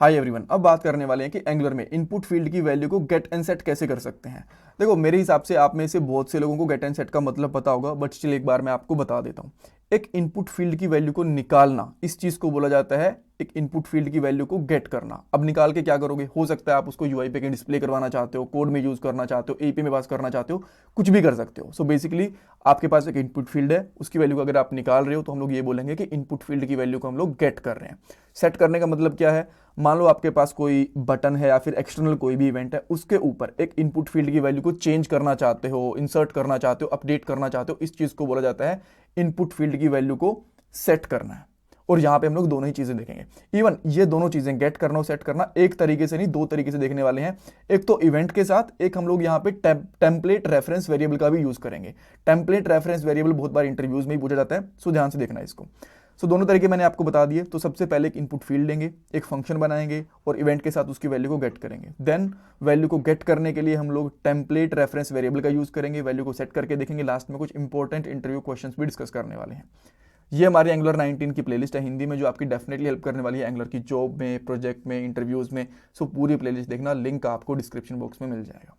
Hi everyone, अब बात करने वाले हैं कि एंगुलर में इनपुट फील्ड की वैल्यू को गेट एंड सेट कैसे कर सकते हैं। देखो, मेरे हिसाब से आप में से बहुत से लोगों को गेट एंड सेट का मतलब पता होगा, बट स्टिल एक बार मैं आपको बता देता हूँ। एक इनपुट फील्ड की वैल्यू को निकालना, इस चीज को बोला जाता है एक इनपुट फील्ड की वैल्यू को गेट करना। अब निकाल के क्या करोगे, हो सकता है आप उसको यूआई पे डिस्प्ले करवाना चाहते हो, कोड में यूज करना चाहते हो, एपी में पास करना चाहते हो, कुछ भी कर सकते हो। सो बेसिकली आपके पास एक इनपुट फील्ड है, उसकी वैल्यू को अगर आप निकाल रहे हो तो हम लोग ये बोलेंगे कि इनपुट फील्ड की वैल्यू को हम लोग गेट कर रहे हैं। सेट करने का मतलब क्या है, मान लो आपके पास कोई बटन है या फिर एक्सटर्नल कोई भी इवेंट है, उसके ऊपर एक इनपुट फील्ड की वैल्यू को चेंज करना चाहते हो, इंसर्ट करना चाहते हो, अपडेट करना चाहते हो, इस चीज को बोला जाता है इनपुट फील्ड की वैल्यू को सेट करना है। और यहां पे हम लोग दोनों ही चीजें देखेंगे। इवन ये दोनों चीजें गेट करना और सेट करना एक तरीके से नहीं, दो तरीके से देखने वाले हैं। एक तो इवेंट के साथ, एक हम लोग यहां पे टेम्पलेट रेफरेंस वेरिएबल का भी यूज करेंगे। टेम्पलेट रेफरेंस वेरिएबल बहुत बार इंटरव्यूज में ही पूछा जाता है, सो ध्यान से देखना इसको। सो दोनों तरीके मैंने आपको बता दिए। तो सबसे पहले एक इनपुट फील्ड लेंगे, एक फंक्शन बनाएंगे और इवेंट के साथ उसकी वैल्यू को गेट करेंगे। देन वैल्यू को गेट करने के लिए हम लोग टेम्पलेट रेफरेंस वेरिएबल का यूज करेंगे, वैल्यू को सेट करके देखेंगे। लास्ट में कुछ इंपॉर्टेंट इंटरव्यू क्वेश्चंस भी डिस्कस करने वाले हैं। ये हमारी एंगुलर 19 की प्लेलिस्ट है हिंदी में, जो आपकी डेफिनेटली हेल्प करने वाली है एंगुलर की जॉब में, प्रोजेक्ट में, इंटरव्यूज में। सो पूरी प्लेलिस्ट देखना, लिंक आपको डिस्क्रिप्शन बॉक्स में मिल जाएगा।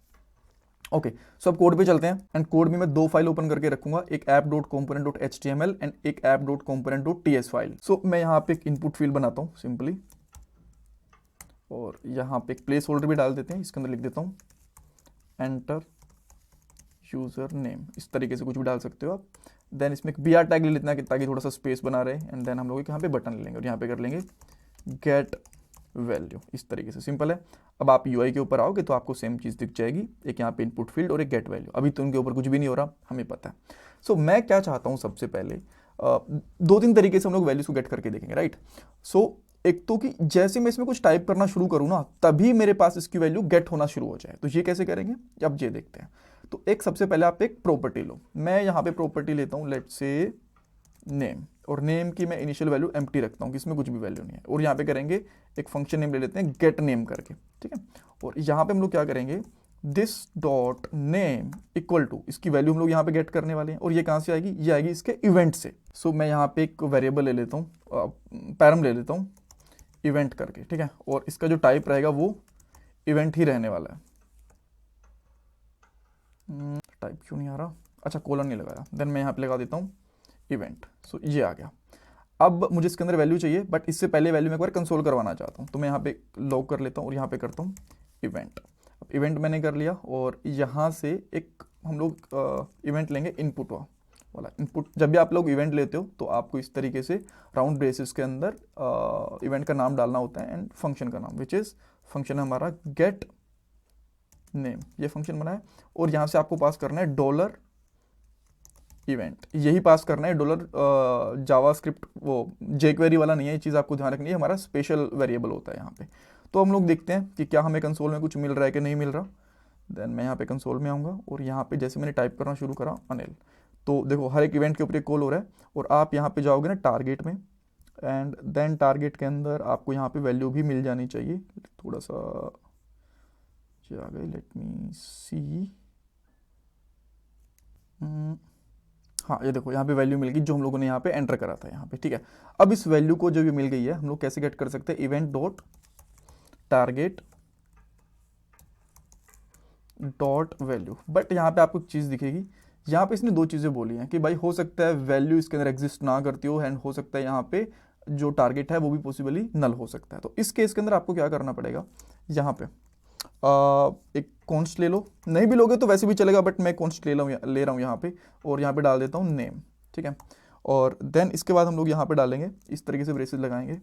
ओके, सो अब कोड पे चलते हैं। एंड कोड में मैं दो फाइल ओपन करके रखूंगा, एक app.component.html एंड एक app.component.ts फाइल। सो मैं यहाँ पे एक इनपुट फील्ड बनाता हूँ सिंपली, और यहाँ पे एक प्लेस होल्डर भी डाल देते हैं। इसके अंदर लिख देता हूँ एंटर यूजर नेम, इस तरीके से कुछ भी डाल सकते हो आप। देन इसमें एक br टैग ले लेते हैं ताकि थोड़ा सा स्पेस बना रहे। एंड देन हम लोग यहाँ पे बटन ले लेंगे और यहाँ पे कर लेंगे गेट वैल्यू, इस तरीके से सिंपल है। अब आप यूआई के ऊपर आओगे तो आपको सेम चीज़ दिख जाएगी, एक यहाँ पे इनपुट फील्ड और एक गेट वैल्यू। अभी तो उनके ऊपर कुछ भी नहीं हो रहा, हमें पता है। सो मैं क्या चाहता हूँ, सबसे पहले दो तीन तरीके से हम लोग वैल्यूज को गेट करके देखेंगे, राइट। सो एक तो कि जैसे मैं इसमें कुछ टाइप करना शुरू करूँ ना, तभी मेरे पास इसकी वैल्यू गेट होना शुरू हो जाए। तो ये कैसे करेंगे, अब ये देखते हैं। तो एक सबसे पहले आप एक प्रॉपर्टी लो। मैं यहाँ पे प्रॉपर्टी लेता हूँ, लेट्स से नेम, और नेम की मैं इनिशियल वैल्यू एम्प्टी रखता हूँ, किसमें कुछ भी वैल्यू नहीं है। और यहाँ पे करेंगे एक फंक्शन नेम ले लेते हैं गेट नेम करके, ठीक है। और यहाँ पे हम लोग क्या करेंगे, this dot name equal to, इसकी वैल्यू हम लोग यहाँ पे गेट करने वाले हैं। और ये कहाँ से आएगी, ये आएगी इसके इवेंट से। सो मैं यहाँ पे एक वेरिएबल ले लेता हूँ, पैरम ले लेता हूँ इवेंट करके, ठीक है। और इसका जो टाइप रहेगा वो इवेंट ही रहने वाला है। टाइप क्यों नहीं आ रहा, अच्छा कोलन नहीं लगाया। देन मैं यहाँ पे लगा देता हूँ इवेंट। सो ये आ गया। अब मुझे इसके अंदर वैल्यू चाहिए, बट इससे पहले वैल्यू मैं एक बार कंसोल करवाना चाहता हूँ। तो मैं यहाँ पे लॉग कर लेता हूँ और यहाँ पे करता हूँ इवेंट। अब इवेंट मैंने कर लिया, और यहाँ से एक हम लोग इवेंट लेंगे इनपुट वाला। इनपुट जब भी आप लोग इवेंट लेते हो तो आपको इस तरीके से राउंड ब्रेसेस के अंदर इवेंट का नाम डालना होता है एंड फंक्शन का नाम, विच इज़ फंक्शन है हमारा गेट नेम। ये फंक्शन बना है और यहाँ से आपको पास करना है डॉलर इवेंट, यही पास करना है। डॉलर जावास्क्रिप्ट वो जेक्वेरी वाला नहीं है, ये चीज़ आपको ध्यान रखनी है, हमारा स्पेशल वेरिएबल होता है यहाँ पे। तो हम लोग देखते हैं कि क्या हमें कंसोल में कुछ मिल रहा है कि नहीं मिल रहा। देन मैं यहाँ पे कंसोल में आऊँगा और यहाँ पे जैसे मैंने टाइप करना शुरू करा अनिल, तो देखो हर एक इवेंट के ऊपर एक कॉल हो रहा है। और आप यहाँ पे जाओगे ना टारगेट में, एंड देन टारगेट के अंदर आपको यहाँ पे वैल्यू भी मिल जानी चाहिए। थोड़ा सा आ गई, लेट मी सी। हाँ, ये देखो यहाँ पे वैल्यू मिल गई जो हम लोगों ने यहाँ पे एंटर करा था यहाँ पे, ठीक है। अब इस वैल्यू को जो भी मिल गई है हम लोग कैसे गेट कर सकते हैं, event dot target dot value. But यहाँ पे आपको एक चीज़ दिखेगी, यहाँ पे इसने दो चीज़ें बोली हैं कि भाई हो सकता है वैल्यू इसके अंदर एग्जिस्ट ना करती हो, एंड हो सकता है यहाँ पे जो टारगेट है वो भी पॉसिबली नल हो सकता है। तो इस केस के अंदर आपको क्या करना पड़ेगा, यहाँ पे एक कॉन्स्ट ले लो, नहीं भी लोगे तो वैसे भी चलेगा, बट मैं कॉन्स्ट ले रहा हूँ यहाँ पे, और यहाँ पे डाल देता हूँ नेम, ठीक है। और देन इसके बाद हम लोग यहाँ पे डालेंगे इस तरीके से ब्रेसेस लगाएंगे,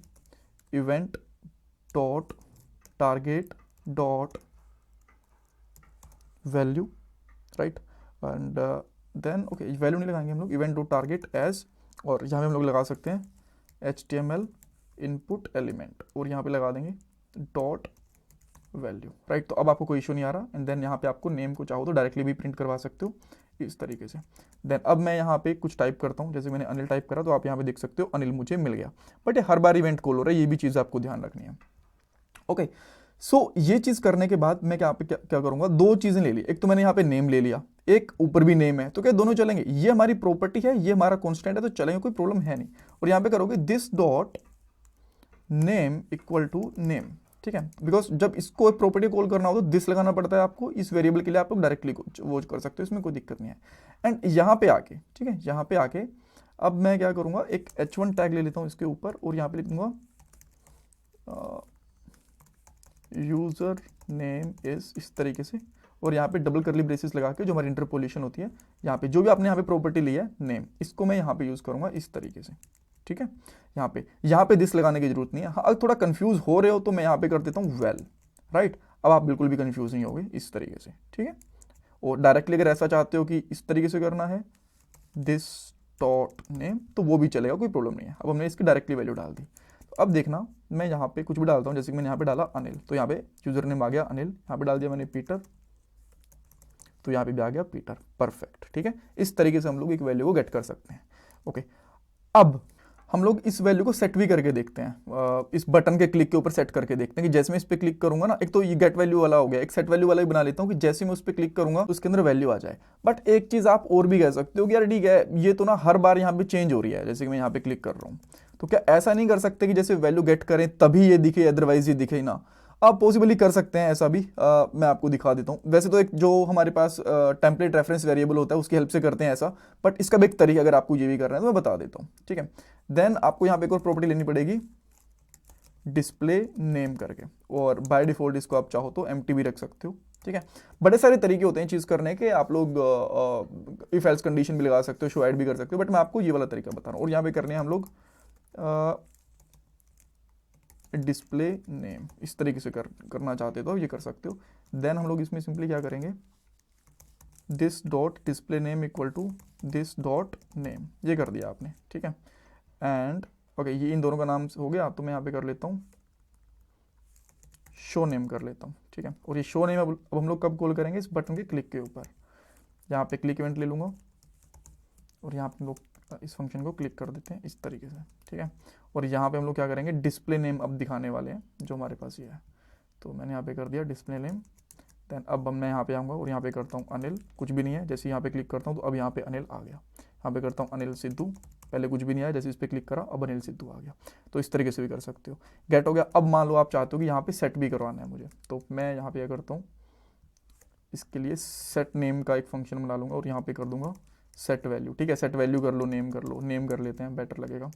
event dot target dot value, right. And then okay, value नहीं लगाएंगे हम लोग, इवेंट डॉट टारगेट एज, और यहाँ पे हम लोग लगा सकते हैं HTML इनपुट एलिमेंट, और यहाँ पे लगा देंगे डॉट वैल्यू, राइट। तो अब आपको कोई इशू नहीं आ रहा। एंड देन यहाँ पे आपको नेम को चाहो तो डायरेक्टली भी प्रिंट करवा सकते हो इस तरीके से। देन अब मैं यहाँ पे कुछ टाइप करता हूँ, जैसे मैंने अनिल टाइप करा तो आप यहाँ पे देख सकते हो अनिल मुझे मिल गया। बट ये हर बार इवेंट कॉल हो रहा है, ये भी चीज़ आपको ध्यान रखनी है। ओके, सो ये चीज़ करने के बाद मैं क्या करूँगा, दो चीज़ें ले ली। एक तो मैंने यहाँ पे नेम ले लिया, एक ऊपर भी नेम है, तो क्या दोनों चलेंगे, ये हमारी प्रॉपर्टी है, ये हमारा कॉन्स्टेंट है, तो चलेंगे, कोई प्रॉब्लम है नहीं। और यहाँ पे करोगे this dot name equal to name, ठीक है, बिकॉज जब इसको एक प्रॉपर्टी कॉल करना हो तो दिस लगाना पड़ता है आपको, इस वेरिएबल के लिए आप लोग डायरेक्टली वो कर सकते हो, इसमें कोई दिक्कत नहीं है। एंड यहाँ पे आके, ठीक है, यहाँ पे आके अब मैं क्या करूँगा, एक h1 टैग ले लेता हूँ इसके ऊपर और यहाँ पे लिख दूंगा यूज़र नेम इज, इस तरीके से, और यहाँ पे डबल करली ब्रेसेस लगा के जो हमारी इंटरपोलेशन होती है, यहाँ पे जो भी आपने यहाँ पे प्रॉपर्टी ली है नेम, इसको मैं यहाँ पे यूज़ करूँगा इस तरीके से, ठीक है। यहाँ पे दिस लगाने की जरूरत नहीं है। हाँ, अगर थोड़ा कंफ्यूज हो रहे हो तो मैं यहाँ पे कर देता हूँ वेल, राइट। अब आप बिल्कुल भी कंफ्यूज नहीं होगे इस तरीके से, ठीक है। और डायरेक्टली अगर ऐसा चाहते हो कि इस तरीके से करना है दिस डॉट नेम, तो वो भी चलेगा, कोई प्रॉब्लम नहीं है। अब हमने इसकी डायरेक्टली वैल्यू डाल दी, तो अब देखना मैं यहाँ पे कुछ भी डालता हूँ, जैसे कि मैंने यहाँ पे डाला अनिल, तो यहाँ पे यूजर नेम आ गया अनिल, यहाँ पे डाल दिया मैंने पीटर, तो यहाँ पे भी आ गया पीटर, परफेक्ट, ठीक है। इस तरीके से हम लोग एक वैल्यू को गेट कर सकते हैं। ओके, अब हम लोग इस वैल्यू को सेट भी करके देखते हैं, इस बटन के क्लिक के ऊपर सेट करके देखते हैं कि जैसे मैं इस पे क्लिक करूंगा ना, एक तो ये गेट वैल्यू वाला हो गया, एक सेट वैल्यू वाला भी बना लेता हूँ कि जैसे मैं उस पर क्लिक करूंगा तो उसके अंदर वैल्यू आ जाए। बट एक चीज आप और भी कह सकते हो कि यार ठीक है, ये तो ना हर बार यहाँ पे चेंज हो रही है, जैसे कि मैं यहाँ पे क्लिक कर रहा हूँ, तो क्या ऐसा नहीं कर सकते कि जैसे वैल्यू गेट करें तभी ये दिखे, अदरवाइज ये दिखे ही ना? आप पॉसिबली कर सकते हैं ऐसा भी, मैं आपको दिखा देता हूँ। वैसे तो एक जो हमारे पास टेम्पलेट रेफरेंस वेरिएबल होता है उसकी हेल्प से करते हैं ऐसा, बट इसका भी एक तरीका अगर आपको ये भी करना है तो मैं बता देता हूँ, ठीक है। देन आपको यहाँ पे एक और प्रॉपर्टी लेनी पड़ेगी डिस्प्ले नेम करके, और बाय डिफॉल्ट इसको आप चाहो तो एम्प्टी भी रख सकते हो, ठीक है। बड़े सारे तरीके होते हैं चीज़ करने के, आप लोग इफ एल्स कंडीशन भी लगा सकते हो, शो ऐड भी कर सकते हो, बट मैं आपको ये वाला तरीका बता रहा हूँ। और यहाँ पे करने हैं हम लोग डिस्प्ले नेम, इस तरीके से करना चाहते हो तो ये कर सकते हो। देन हम लोग इसमें सिंपली क्या करेंगे, this dot display name equal to this dot name, ये कर दिया आपने, ठीक है। एंड ओके, ये इन दोनों का नाम हो गया, तो मैं यहाँ पे कर लेता हूँ शो नेम कर लेता हूँ, ठीक है। और ये शो नेम अब हम लोग कब कॉल करेंगे, इस बटन के क्लिक के ऊपर, यहाँ पे क्लिक इवेंट ले लूँगा और यहाँ पे हम लोग इस फंक्शन को क्लिक कर देते हैं इस तरीके से, ठीक है। और यहाँ पे हम लोग क्या करेंगे, डिस्प्ले नेम अब दिखाने वाले हैं जो हमारे पास ये है, तो मैंने यहाँ पे कर दिया डिस्प्ले नेम। देन अब मैं यहाँ पे आऊँगा और यहाँ पे करता हूँ अनिल, कुछ भी नहीं है, जैसे यहाँ पे क्लिक करता हूँ तो अब यहाँ पे अनिल आ गया। यहाँ पे करता हूँ अनिल सिद्धू, पहले कुछ भी नहीं आया, जैसे इस पर क्लिक करा अब अनिल सिद्धू आ गया। तो इस तरीके से भी कर सकते हो, गेट हो गया। अब मान लो आप चाहते हो कि यहाँ पे सेट भी करवाना है मुझे, तो मैं यहाँ पे क्या करता हूँ, इसके लिए सेट नेम का एक फंक्शन बना लूँगा और यहाँ पे कर दूंगा सेट वैल्यू, ठीक है। सेट वैल्यू कर लो, नेम कर लो, नेम कर लेते हैं, बेटर लगेगा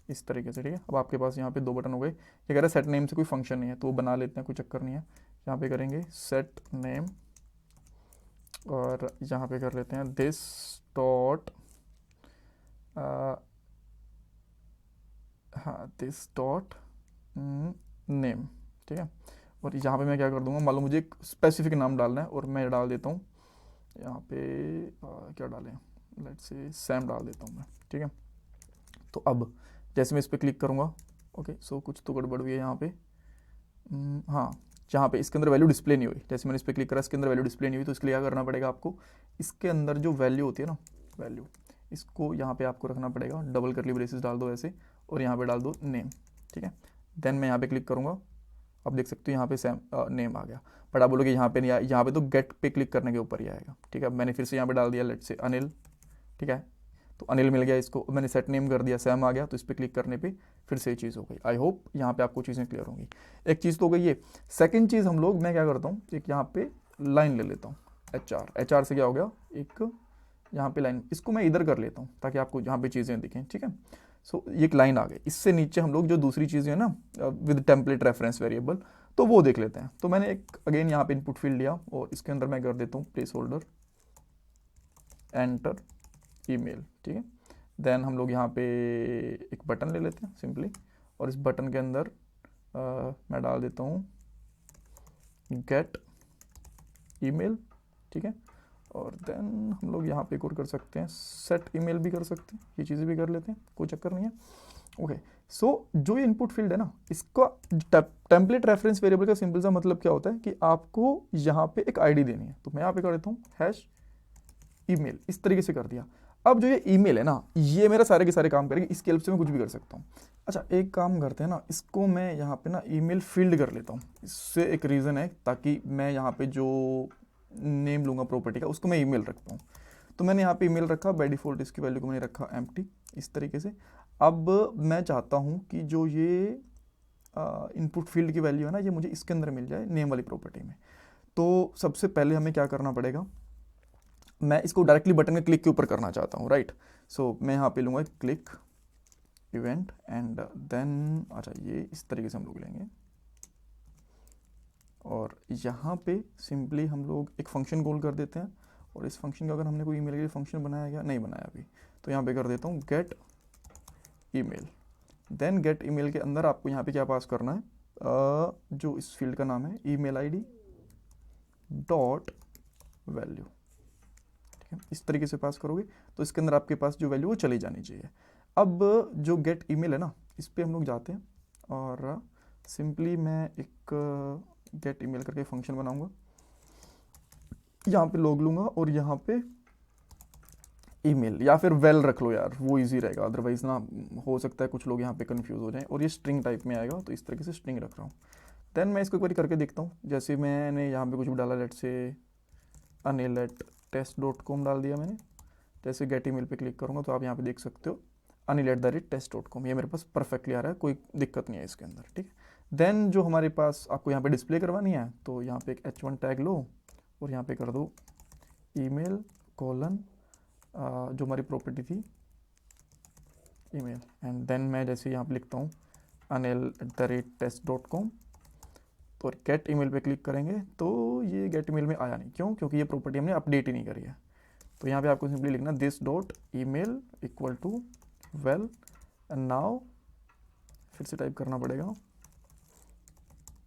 इस तरीके से, ठीक है। अब आपके पास यहाँ पे दो बटन हो गए। ये कह रहा है सेट नेम से कोई फंक्शन नहीं है, तो वो बना लेते हैं, कोई चक्कर नहीं है। यहाँ पे करेंगे सेट नेम और यहाँ पे कर लेते हैं दिस डॉट हाँ दिस डॉट नेम, ठीक है। और यहाँ पे मैं क्या कर दूंगा, मान लो मुझे एक स्पेसिफिक नाम डालना है और मैं डाल देता हूँ यहाँ पे क्या डालें, लेट्स से सैम डाल देता हूँ मैं, ठीक है। तो अब जैसे मैं इस पर क्लिक करूँगा, ओके सो कुछ तो गड़बड़ हुई है यहाँ पे, हाँ जहाँ पे इसके अंदर वैल्यू डिस्प्ले नहीं हुई, जैसे मैंने इस पर क्लिक करा इसके अंदर वैल्यू डिस्प्ले नहीं हुई, तो इसके लिए क्या करना पड़ेगा आपको, इसके अंदर जो वैल्यू होती है ना, वैल्यू इसको यहाँ पे आपको रखना पड़ेगा, डबल करली ब्रेसेस डाल दो ऐसे और यहाँ पे डाल दो नेम, ठीक है। देन मैं यहाँ पे क्लिक करूँगा, अब देख सकते हो यहाँ पे सैम नेम आ गया। बट आप बोलोगे यहाँ पे नहीं आया, यहाँ पे तो गेट पे क्लिक करने के ऊपर ही आएगा, ठीक है। मैंने फिर से यहाँ पे डाल दिया लेट से अनिल, ठीक है, तो अनिल मिल गया, इसको मैंने सेट नेम कर दिया, सैम आ गया, तो इस पर क्लिक करने पे फिर से ये चीज़ हो गई। आई होप यहाँ पे आपको चीज़ें क्लियर होंगी। एक चीज़ तो हो गई ये। सेकंड चीज़ हम लोग, मैं क्या करता हूँ, एक यहाँ पे लाइन ले लेता हूँ, एच आर से क्या हो गया, एक यहाँ पे लाइन, इसको मैं इधर कर लेता हूँ ताकि आपको यहाँ पे चीज़ें दिखें, ठीक है। सो ये एक लाइन आ गई। इससे नीचे हम लोग जो दूसरी चीज़ें हैं ना विद टेम्पलेट रेफरेंस वेरिएबल, तो वो देख लेते हैं। तो मैंने एक अगेन यहाँ पे इनपुट फील्ड लिया और इसके अंदर मैं कर देता हूँ प्लेस होल्डर एंटर ईमेल, ठीक है। देन हम लोग यहाँ पे एक बटन ले लेते हैं सिंपली, और इस बटन के अंदर मैं डाल देता हूँ गेट ईमेल, ठीक है। और देन हम लोग यहाँ पे एक और कर सकते हैं, सेट ईमेल भी कर सकते हैं, ये चीज़ें भी कर लेते हैं, कोई चक्कर नहीं है। ओके सो जो ये इनपुट फील्ड है ना, इसका टेम्पलेट रेफरेंस वेरिएबल का सिंपल सा मतलब क्या होता है कि आपको यहाँ पे एक आईडी देनी है। तो मैं यहाँ पे कर देता हूँ हैश ईमेल, इस तरीके से कर दिया। अब जो ये ईमेल है ना, ये मेरा सारे के सारे काम करेंगे, इसकी हेल्प से मैं कुछ भी कर सकता हूँ। अच्छा एक काम करते हैं ना, इसको मैं यहाँ पे ना ईमेल फील्ड कर लेता हूँ। इससे एक रीज़न है ताकि मैं यहाँ पे जो नेम लूँगा प्रॉपर्टी का उसको मैं ईमेल रख पाऊँ। तो मैंने यहाँ पे ईमेल रखा, बाय डिफ़ॉल्ट इसकी वैल्यू को मैंने रखा एम्प्टी, इस तरीके से। अब मैं चाहता हूँ कि जो ये इनपुट फील्ड की वैल्यू है ना, ये मुझे इसके अंदर मिल जाए नेम वाली प्रॉपर्टी में। तो सबसे पहले हमें क्या करना पड़ेगा, मैं इसको डायरेक्टली बटन के क्लिक के ऊपर करना चाहता हूँ, राइट। सो मैं यहाँ पे लूँगा क्लिक इवेंट एंड देन, अच्छा ये इस तरीके से हम लोग लेंगे और यहाँ पे सिंपली हम लोग एक फंक्शन कॉल कर देते हैं। और इस फंक्शन का अगर हमने कोई ईमेल के लिए फंक्शन बनाया गया, नहीं बनाया अभी, तो यहाँ पे कर देता हूँ get email. Then get email के अंदर आपको यहाँ पे क्या पास करना है, जो इस फील्ड का नाम है ईमेल आईडी डॉट वैल्यू, ठीक है। इस तरीके से पास करोगे तो इसके अंदर आपके पास जो वैल्यू वो चली जानी चाहिए। अब जो गेट ईमेल है ना, इस पर हम लोग जाते हैं और सिंपली मैं एक गेट ईमेल करके फंक्शन बनाऊंगा, यहाँ पे लॉग लूँगा और यहाँ पे ईमेल या फिर वेल रख लो यार, वो इजी रहेगा, अदरवाइज ना हो सकता है कुछ लोग यहाँ पे कंफ्यूज हो जाएं। और ये स्ट्रिंग टाइप में आएगा, तो इस तरीके से स्ट्रिंग रख रहा हूँ। देन मैं इसको एक बार करके देखता हूँ, जैसे मैंने यहाँ पे कुछ भी डाला, लेट से anil@test.com डाल दिया मैंने। जैसे गेट ईमेल पे क्लिक करूँगा तो आप यहाँ पे देख सकते हो anil@test.com, ये मेरे पास परफेक्टली आ रहा है, कोई दिक्कत नहीं है इसके अंदर, ठीक है। देन जो हमारे पास आपको यहाँ पे डिस्प्ले करवानी है, तो यहाँ पे एक h1 टैग लो और यहाँ पे कर दो ईमेल कोलन जो हमारी प्रॉपर्टी थी ईमेल, एंड देन मैं जैसे यहाँ पे लिखता हूँ anil@test.com, तो गेट ईमेल पे क्लिक करेंगे तो ये गेट ईमेल में आया नहीं, क्यों? क्योंकि ये प्रॉपर्टी हमने अपडेट ही नहीं करी है। तो यहाँ पे आपको सिंपली लिखना this dot email equal to well and now, फिर से टाइप करना पड़ेगा।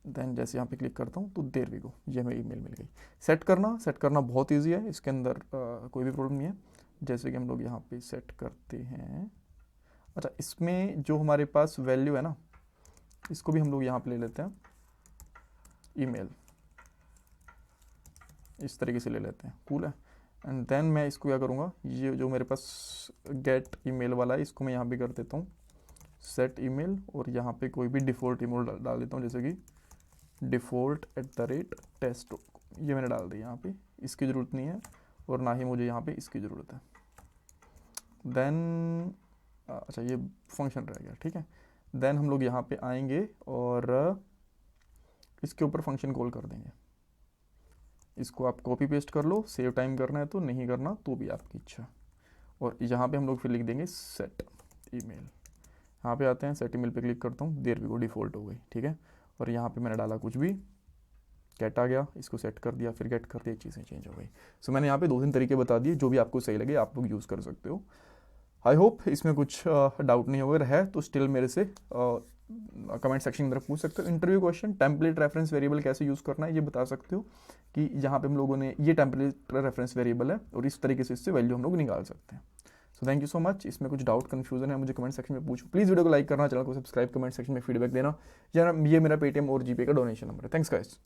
देन जैसे यहाँ पे क्लिक करता हूँ तो देयर वी गो, ये हमें ईमेल मिल गई। सेट करना बहुत ईजी है, इसके अंदर कोई भी प्रॉब्लम नहीं है। जैसे कि हम लोग यहाँ पे सेट करते हैं, अच्छा इसमें जो हमारे पास वैल्यू है ना, इसको भी हम लोग यहाँ पे ले लेते हैं ईमेल, इस तरीके से ले लेते हैं, कूल है। एंड देन मैं इसको क्या करूँगा, ये जो मेरे पास गेट ईमेल वाला है, इसको मैं यहाँ पे कर देता हूँ सेट ईमेल, और यहाँ पे कोई भी डिफ़ॉल्ट ईमेल डाल देता हूँ, जैसे कि default@test, ये मैंने डाल दी यहाँ पे, इसकी ज़रूरत नहीं है और ना ही मुझे यहाँ पे इसकी ज़रूरत है। देन अच्छा ये फंक्शन रह गया, ठीक है। देन हम लोग यहाँ पे आएंगे और इसके ऊपर फंक्शन कॉल कर देंगे। इसको आप कॉपी पेस्ट कर लो, सेव टाइम करना है तो, नहीं करना तो भी आपकी इच्छा। और यहाँ पे हम लोग फिर लिख देंगे सेट ईमेल, यहाँ पे आते हैं सेट ईमेल पे क्लिक करता हूँ, देयर वी गो, डिफ़ॉल्ट हो गई, ठीक है। और यहाँ पे मैंने डाला कुछ भी, गेट आ गया, इसको सेट कर दिया, फिर गेट कर दिया, चीज़ें चेंज हो गई। सो मैंने यहाँ पे 2-3 तरीके बता दिए, जो भी आपको सही लगे आप लोग यूज़ कर सकते हो। आई होप इसमें कुछ डाउट नहीं होगा, है तो स्टिल मेरे से कमेंट सेक्शन में पूछ सकते हो। Interview question, template reference variable कैसे यूज़ करना है ये बता सकते हो, कि यहाँ पे हम लोगों ने ये टेम्पलेट रेफरेंस वेरिएबल है और इस तरीके से इससे वैल्यू हम लोग निकाल सकते हैं। So thank you so much. इसमें कुछ डाउट कन्फ्यूजन है मुझे कमेंट सेक्शन में पूछो। प्लीज़ वीडियो को लाइक करना, चैनल को सब्सक्राइब, कमेंट सेक्शन में फीडबैक देना। ये मेरा पेटीएम और जीपे का डोनेशन नंबर है। Thanks guys.